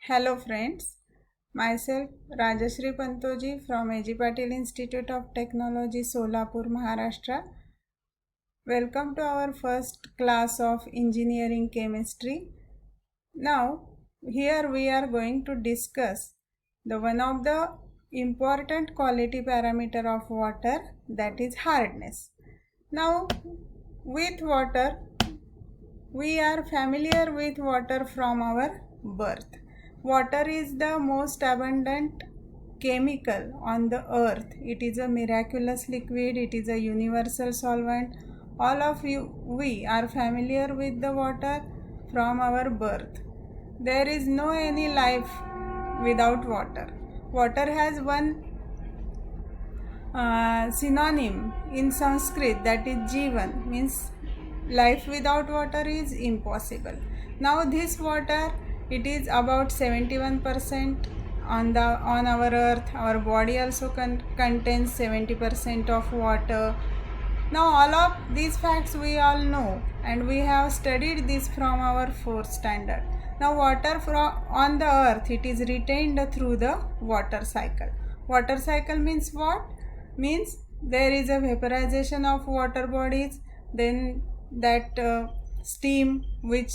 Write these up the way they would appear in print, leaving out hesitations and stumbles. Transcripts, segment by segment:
Hello friends, myself Rajashri Pantoji from A.G. Patil Institute of Technology, Solapur, Maharashtra. Welcome to our first class of Engineering Chemistry. Now, here we are going to discuss the one of the important quality parameter of water, that is hardness. Now, with water, we are familiar with water from our birth. Water is the most abundant chemical on the earth. It is a miraculous liquid, it is a universal solvent. All of we are familiar with the water from our birth. There is no any life without water. Water has one synonym in Sanskrit, that is Jivan, means life without water is impossible. Now this water, it is about 71% on our earth. Our body also contains 70% of water. Now all of these facts we all know, and we have studied this from our fourth standard. Now water on the earth, it is retained through the water cycle. Water cycle means what? Means there is a vaporization of water bodies, then that steam which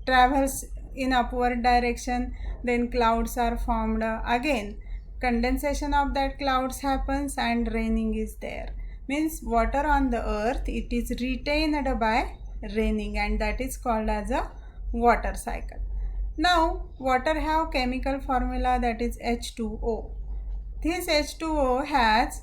travels in upward direction, then clouds are formed, again condensation of that clouds happens and raining is there. Means water on the earth, it is retained by raining, and that is called as a water cycle. Now water have chemical formula, that is H2O. This H2O has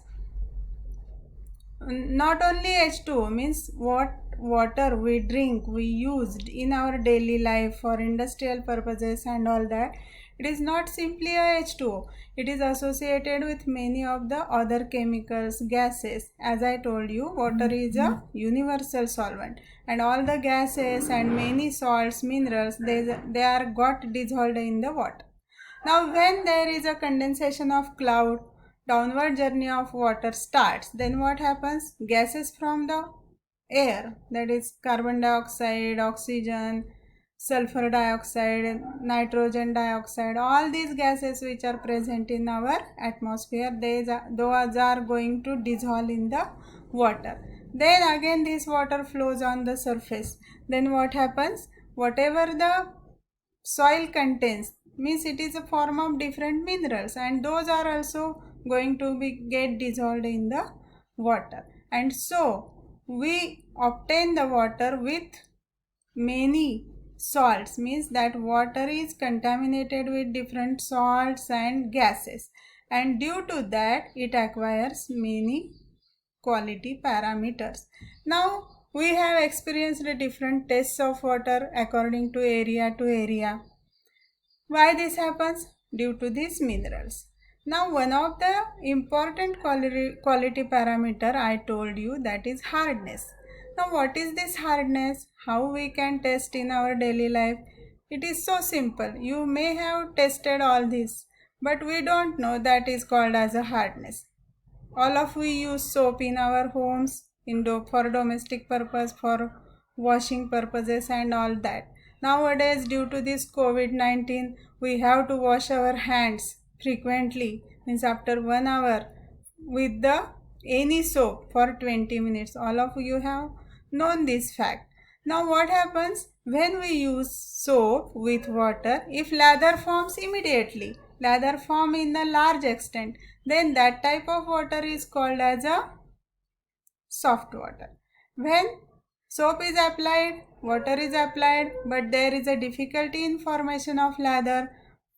not only H2O, means what water we drink, we used in our daily life for industrial purposes and all that, it is not simply a H2O. It is associated with many of the other chemicals, gases. As I told you, water is a universal solvent, and all the gases and many salts, minerals, they are got dissolved in the water. Now when there is a condensation of cloud, downward journey of water starts, then what happens? Gases from the air, that is carbon dioxide, oxygen, sulfur dioxide, nitrogen dioxide, all these gases which are present in our atmosphere, those are going to dissolve in the water. Then again this water flows on the surface. Then what happens? Whatever the soil contains, means it is a form of different minerals, and those are also going to get dissolved in the water, and so we obtain the water with many salts, means that water is contaminated with different salts and gases, and due to that it acquires many quality parameters. Now we have experienced different tests of water according to area. Why this happens? Due to these minerals. Now one of the important quality parameter I told you, that is hardness. Now what is this hardness? How we can test in our daily life? It is so simple. You may have tested all this, but we don't know that is called as a hardness. All of we use soap in our homes for domestic purpose, for washing purposes and all that. Nowadays, due to this COVID-19, we have to wash our hands frequently, means after 1 hour, with the any soap for 20 minutes. All of you have known this fact. Now what happens when we use soap with water? If lather forms immediately, lather form in a large extent, then that type of water is called as a soft water. When soap is applied, water is applied, but there is a difficulty in formation of lather.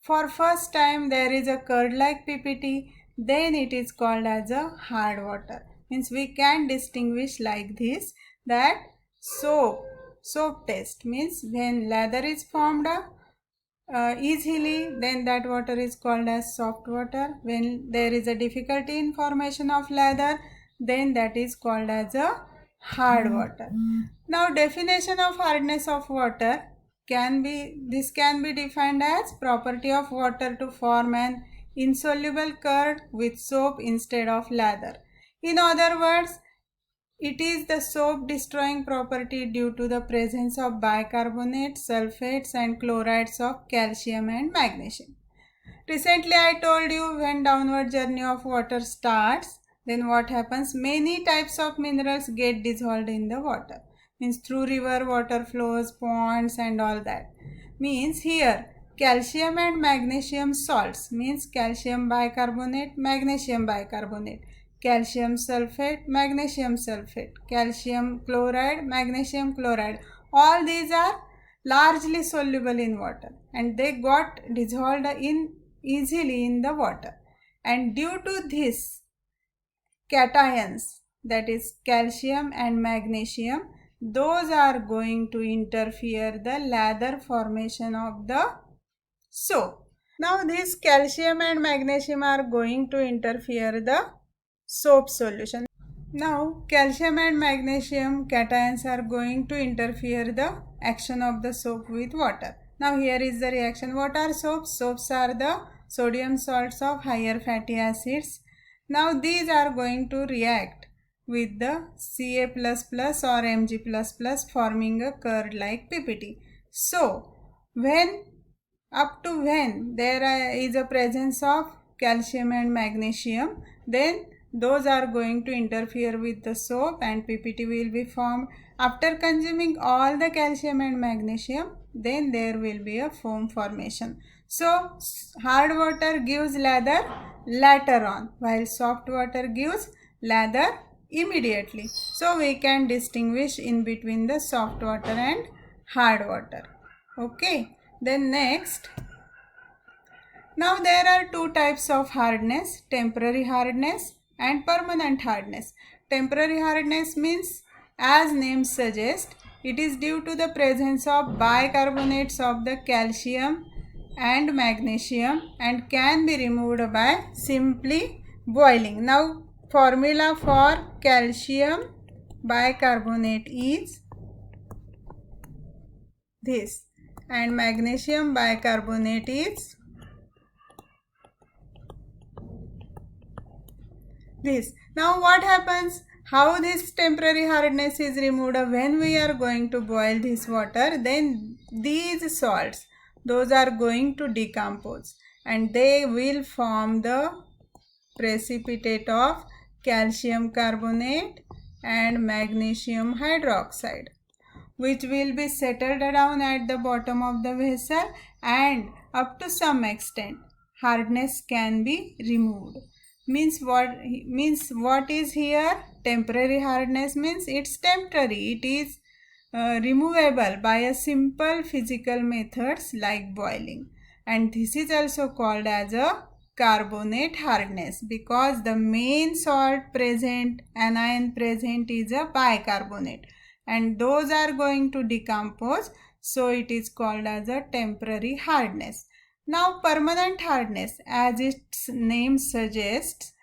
For first time there is a curd like PPT, then it is called as a hard water. Means we can distinguish like this, that soap test means when lather is formed easily, then that water is called as soft water. When there is a difficulty in formation of lather, then that is called as a hard water. Now definition of hardness of water can be defined as property of water to form an insoluble curd with soap instead of lather. In other words, It is the soap destroying property due to the presence of bicarbonate, sulfates and chlorides of calcium and magnesium. Recently I told you when downward journey of water starts, then what happens? Many types of minerals get dissolved in the water. Means through river water flows, ponds and all that. Means here calcium and magnesium salts means calcium bicarbonate, magnesium bicarbonate, calcium sulfate, magnesium sulfate, calcium chloride, magnesium chloride. All these are largely soluble in water and they got dissolved in easily in the water, and due to this cations, that is calcium and magnesium, those are going to interfere the lather formation of the soap. Now this calcium and magnesium are going to interfere the soap solution. Now calcium and magnesium cations are going to interfere the action of the soap with water. Now here is the reaction. What are soaps? Soaps are the sodium salts of higher fatty acids. Now these are going to react with the Ca++ or Mg++ forming a curd like PPT. So when there is a presence of calcium and magnesium, then those are going to interfere with the soap and PPT will be formed. After consuming all the calcium and magnesium, then there will be a foam formation. So hard water gives lather later on, while soft water gives lather immediately. So we can distinguish in between the soft water and hard water. Okay. Then next, now there are two types of hardness, temporary hardness and permanent hardness. Temporary hardness means, as name suggests, it is due to the presence of bicarbonates of the calcium and magnesium and can be removed by simply boiling. Now formula for calcium bicarbonate is this, and magnesium bicarbonate is this. Now what happens? How this temporary hardness is removed? When we are going to boil this water, then these salts, those are going to decompose and they will form the precipitate of calcium carbonate and magnesium hydroxide, which will be settled down at the bottom of the vessel, and up to some extent hardness can be removed. Means what is here? Temporary hardness means it's temporary. It is removable by a simple physical methods like boiling, and this is also called as a carbonate hardness because the main salt present, anion present, is a bicarbonate and those are going to decompose, so it is called as a temporary hardness. Now permanent hardness, as its name suggests,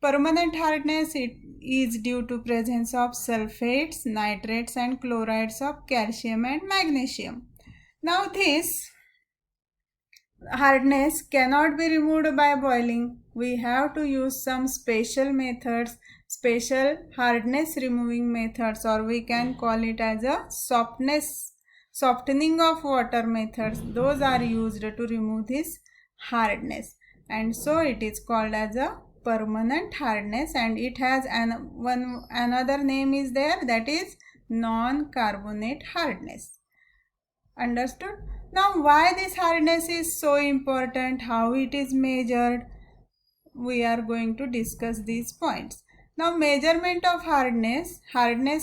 permanent hardness it is due to presence of sulfates, nitrates and chlorides of calcium and magnesium. Now this hardness cannot be removed by boiling. We have to use some special methods, special hardness removing methods, or we can call it as a softening of water methods. Those are used to remove this hardness, and so it is called as a permanent hardness, and it has another name is there, that is non-carbonate hardness. Understood? Now why this hardness is so important, how it is measured, we are going to discuss these points. Now measurement of hardness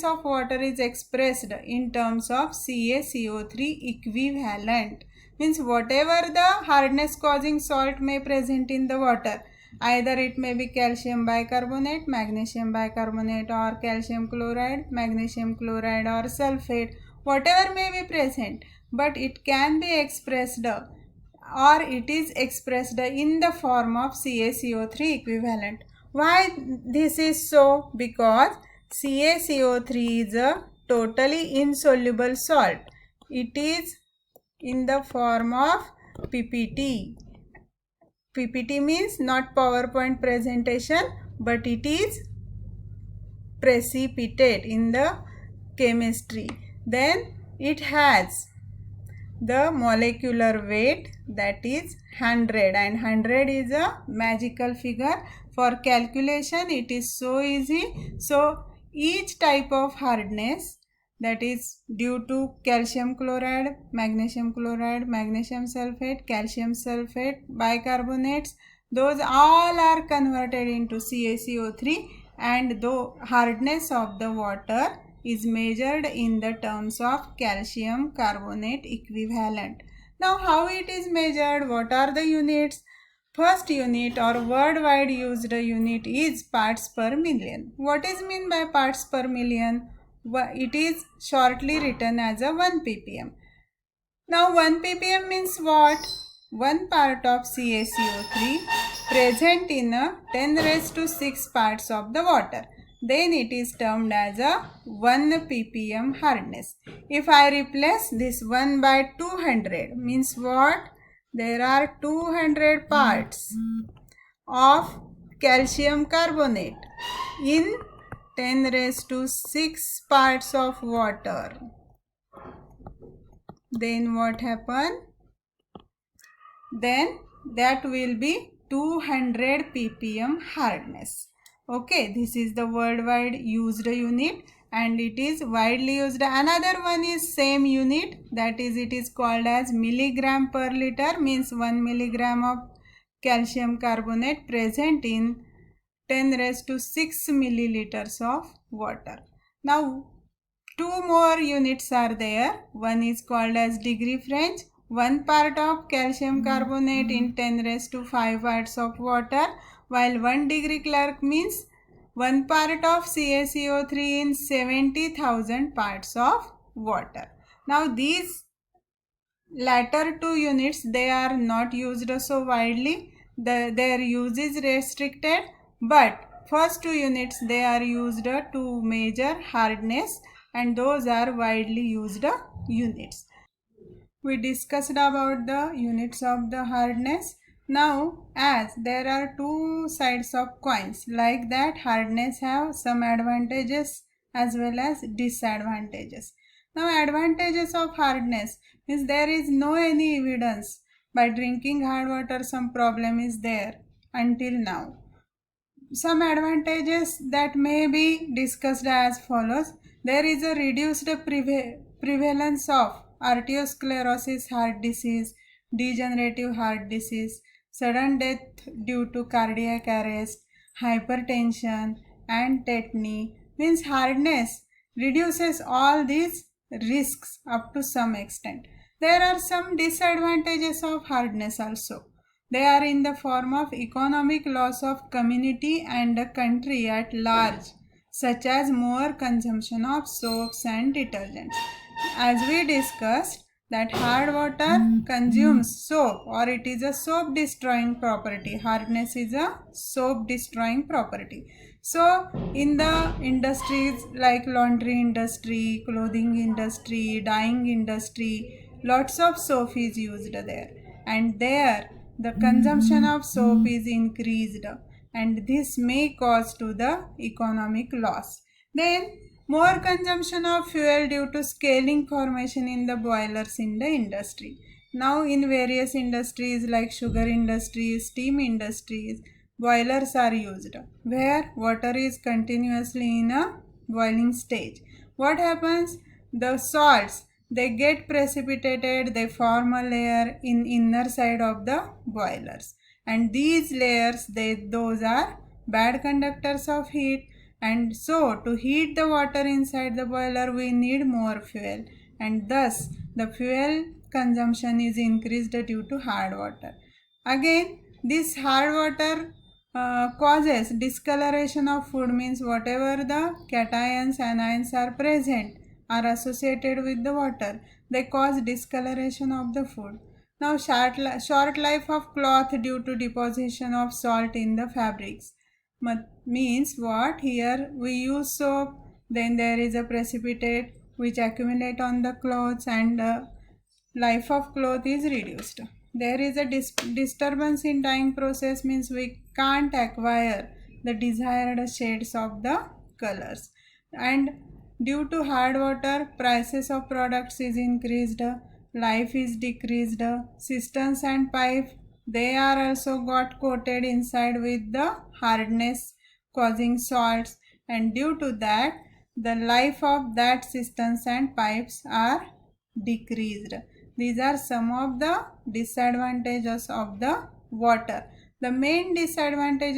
of water is expressed in terms of CaCO3 equivalent. Means whatever the hardness causing salt may present in the water, either it may be calcium bicarbonate, magnesium bicarbonate, or calcium chloride, magnesium chloride, or sulfate, whatever may be present, but it can be expressed or it is expressed in the form of CaCO3 equivalent. Why this is so? Because CaCO3 is a totally insoluble salt. It is in the form of PPT. PPT means not PowerPoint presentation, but it is precipitate in the chemistry. Then it has the molecular weight, that is 100, and 100 is a magical figure. For calculation it is so easy. So each type of hardness, that is due to calcium chloride, magnesium sulfate, calcium sulfate, bicarbonates, those all are converted into CaCO3, and the hardness of the water is measured in the terms of calcium carbonate equivalent. Now how it is measured? What are the units? First unit or worldwide used unit is parts per million. What is meant by parts per million? It is shortly written as a 1 ppm. Now 1 ppm means what? 1 part of CaCO3 present in a 10 raised to 6 parts of the water. Then it is termed as a 1 ppm hardness. If I replace this 1 by 200 means what? There are 200 parts of calcium carbonate in 10 raised to 6 parts of water. Then what happen? Then that will be 200 ppm hardness. Okay, this is the worldwide used unit, and it is widely used. Another one is same unit, that is it is called as milligram per liter, means 1 milligram of calcium carbonate present in 10 raised to 6 milliliters of water. Now two more units are there. One is called as degree French. 1 part of calcium carbonate in 10 raised to 5 parts of water, while 1 degree Clerk means 1 part of CaCO3 in 70,000 parts of water. Now these latter two units, they are not used so widely. Their use is restricted, but first two units, they are used to measure hardness, and those are widely used units. We discussed about the units of the hardness. Now as there are two sides of coins, like that hardness have some advantages as well as disadvantages. Now advantages of hardness means there is no any evidence by drinking hard water some problem is there until now. Some advantages that may be discussed as follows. There is a reduced prevalence of arteriosclerosis heart disease, degenerative heart disease, sudden death due to cardiac arrest, hypertension, and tetany. Means hardness reduces all these risks up to some extent. There are some disadvantages of hardness also. They are in the form of economic loss of community and a country at large, such as more consumption of soaps and detergents. As we discussed, that hard water consumes soap, or it is a soap destroying property. Hardness is a soap destroying property. So in the industries like laundry industry, clothing industry, dyeing industry, lots of soap is used there, and there the consumption of soap is increased, and this may cause to the economic loss. Then more consumption of fuel due to scaling formation in the boilers in the industry. Now in various industries like sugar industries, steam industries, boilers are used where water is continuously in a boiling stage. What happens? The salts, they get precipitated, they form a layer in inner side of the boilers, and these layers, those are bad conductors of heat, and so to heat the water inside the boiler we need more fuel, and thus the fuel consumption is increased due to hard water. Again, this hard water causes discoloration of food, means whatever the cations, anions are present are associated with the water, they cause discoloration of the food. Now short life of cloth due to deposition of salt in the fabrics. Means what? Here we use soap, then there is a precipitate which accumulate on the clothes, and life of cloth is reduced. There is a disturbance in dyeing process, means we can't acquire the desired shades of the colors. and due to hard water prices of products is increased, life is decreased, cisterns and pipe they are also got coated inside with the hardness causing salts, and due to that the life of that cisterns and pipes are decreased. These are some of the disadvantages of the water. The main disadvantage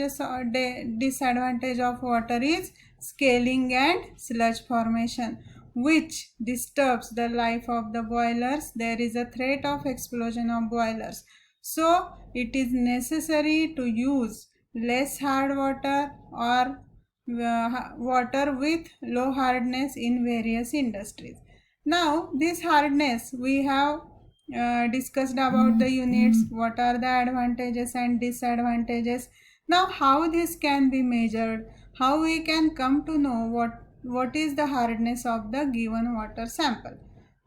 of water is scaling and sludge formation, which disturbs the life of the boilers. There is a threat of explosion of boilers. So it is necessary to use less hard water or water with low hardness in various industries. Now this hardness we have discussed about the units, what are the advantages and disadvantages. Now how this can be measured, how we can come to know what is the hardness of the given water sample.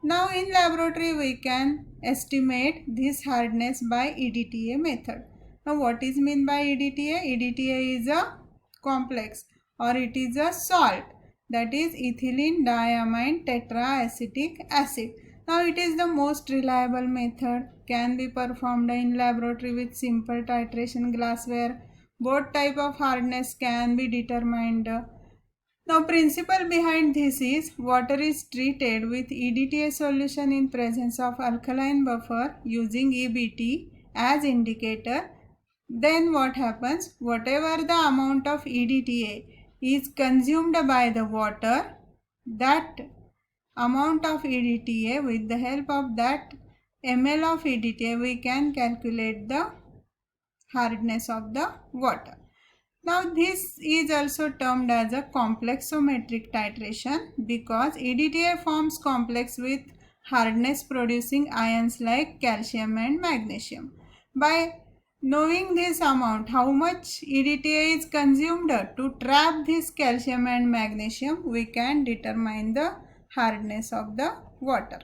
Now in laboratory we can estimate this hardness by EDTA method. Now what is meant by EDTA? EDTA is a complex or it is a salt, that is ethylene diamine tetraacetic acid. Now it is the most reliable method, can be performed in laboratory with simple titration glassware. Both type of hardness can be determined. Now principle behind this is water is treated with EDTA solution in presence of alkaline buffer using EBT as indicator. Then what happens? Whatever the amount of EDTA is consumed by the water, that amount of EDTA, with the help of that ml of EDTA we can calculate the hardness of the water. Now this is also termed as a complexometric titration because EDTA forms complex with hardness producing ions like calcium and magnesium. By knowing this amount, how much EDTA is consumed to trap this calcium and magnesium, we can determine the hardness of the water.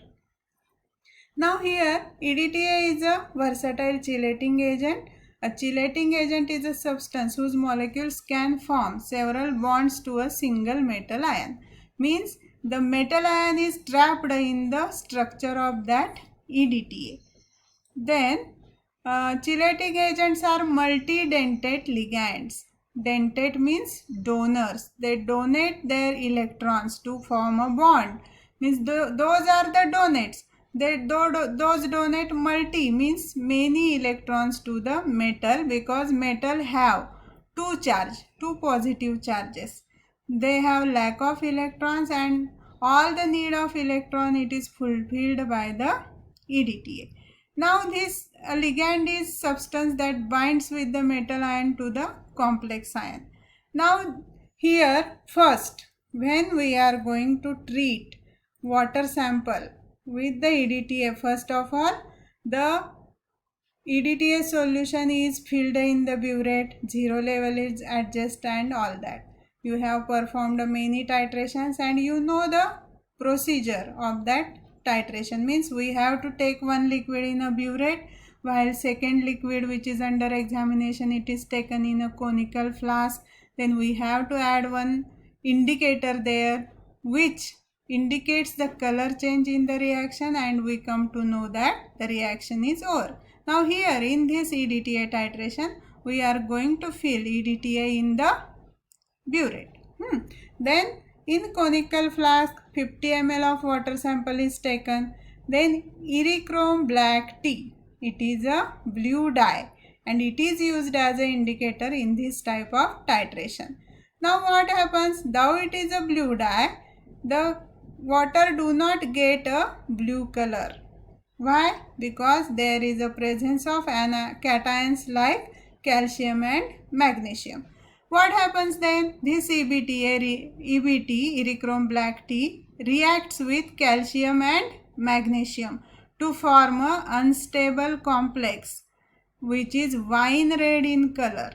Now here EDTA is a versatile chelating agent. A chelating agent is a substance whose molecules can form several bonds to a single metal ion. Means the metal ion is trapped in the structure of that EDTA. Then chelating agents are multi-dentate ligands. Dentate means donors. They donate their electrons to form a bond. Means those are the donates. Those donate multi means many electrons to the metal because metal have two positive charges. They have lack of electrons and all the need of electron it is fulfilled by the EDTA. Now this ligand is substance that binds with the metal ion to the complex ion. Now here first when we are going to treat water sample with the EDTA, first of all the EDTA solution is filled in the burette, zero level is adjusted and all that. You have performed many titrations and you know the procedure of that titration. Means we have to take one liquid in a burette while second liquid which is under examination it is taken in a conical flask. Then we have to add one indicator there which indicates the color change in the reaction and we come to know that the reaction is over. Now here in this EDTA titration we are going to fill EDTA in the burette. Then in conical flask 50 ml of water sample is taken. Then Erichrome black tea, it is a blue dye and it is used as an indicator in this type of titration. Now what happens? Though it is a blue dye, the water do not get a blue color. Why? Because there is a presence of cations like calcium and magnesium. What happens then? This EBT, Erichrome black tea, reacts with calcium and magnesium to form a unstable complex which is wine red in color,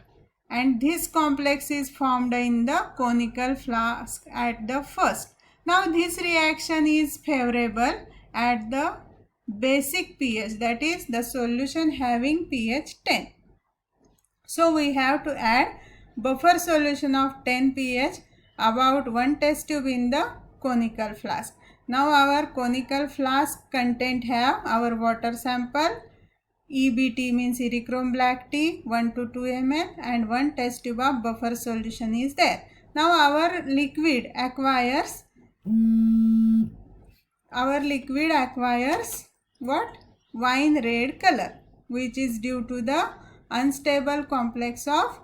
and this complex is formed in the conical flask at the first. Now this reaction is favorable at the basic pH, that is the solution having pH 10. So we have to add buffer solution of 10 pH about 1 test tube in the conical flask. Now our conical flask content have our water sample, EBT means Erichrome black tea, 1 to 2 ml, and 1 test tube of buffer solution is there. Now our liquid acquires what? Wine red color, which is due to the unstable complex of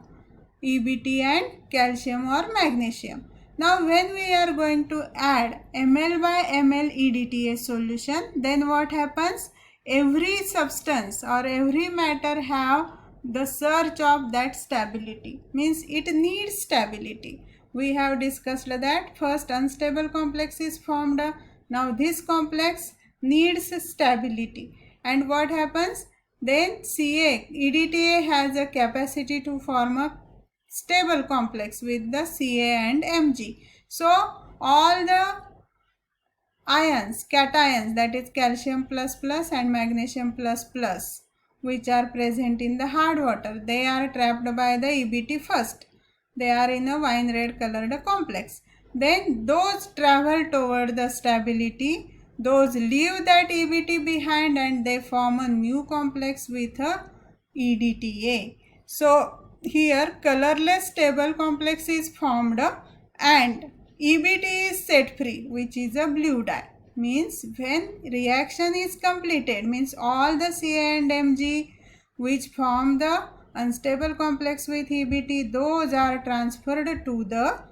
EBT and calcium or magnesium. Now when we are going to add ml by ml EDTA solution, then what happens? Every substance or every matter have the search of that stability, means it needs stability. We have discussed that first unstable complex is formed. Now this complex needs stability, and what happens? Then EDTA has a capacity to form a stable complex with the Ca and Mg. So all the ions, cations, that is calcium plus plus and magnesium plus plus, which are present in the hard water, they are trapped by the EBT first. They are in a wine red colored complex. Then those travel toward the stability, those leave that EBT behind and they form a new complex with a EDTA. So here colorless stable complex is formed and EBT is set free, which is a blue dye. Means when reaction is completed, means all the Ca and Mg which form the unstable complex with EBT, those are transferred to the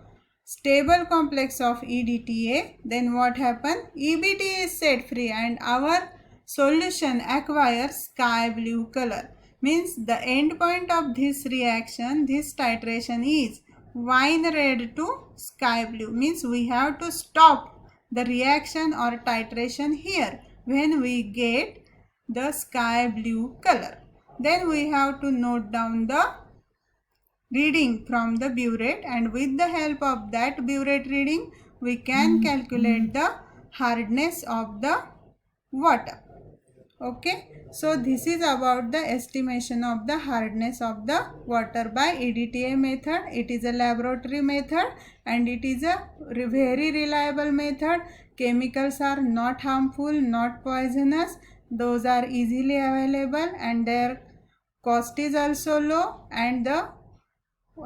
stable complex of EDTA. Then what happens? EBT is set free and our solution acquires sky blue color. Means the end point of this reaction, this titration is wine red to sky blue. Means we have to stop the reaction or titration here when we get the sky blue color. Then we have to note down the reading from the burette, and with the help of that burette reading we can calculate the hardness of the water. Okay, so this is about the estimation of the hardness of the water by EDTA method. It is a laboratory method and it is a very reliable method. Chemicals are not harmful, not poisonous. Those are easily available and their cost is also low, and the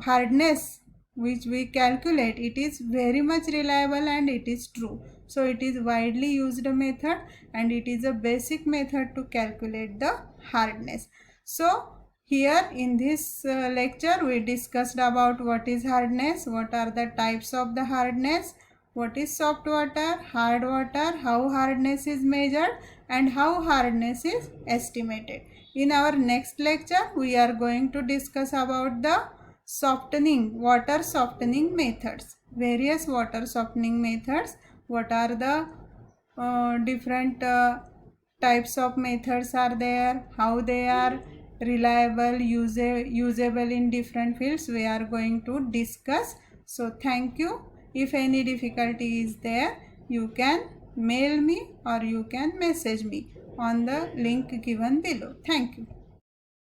hardness which we calculate, it is very much reliable and it is true. So it is widely used method and it is a basic method to calculate the hardness. So here in this lecture we discussed about what is hardness, what are the types of the hardness, what is soft water, hard water, how hardness is measured and how hardness is estimated. In our next lecture we are going to discuss about the water softening methods, various water softening methods. What are the different types of methods are there, how they are reliable, usable in different fields, we are going to discuss. So thank you. If any difficulty is there, you can mail me or you can message me on the link given below. Thank you.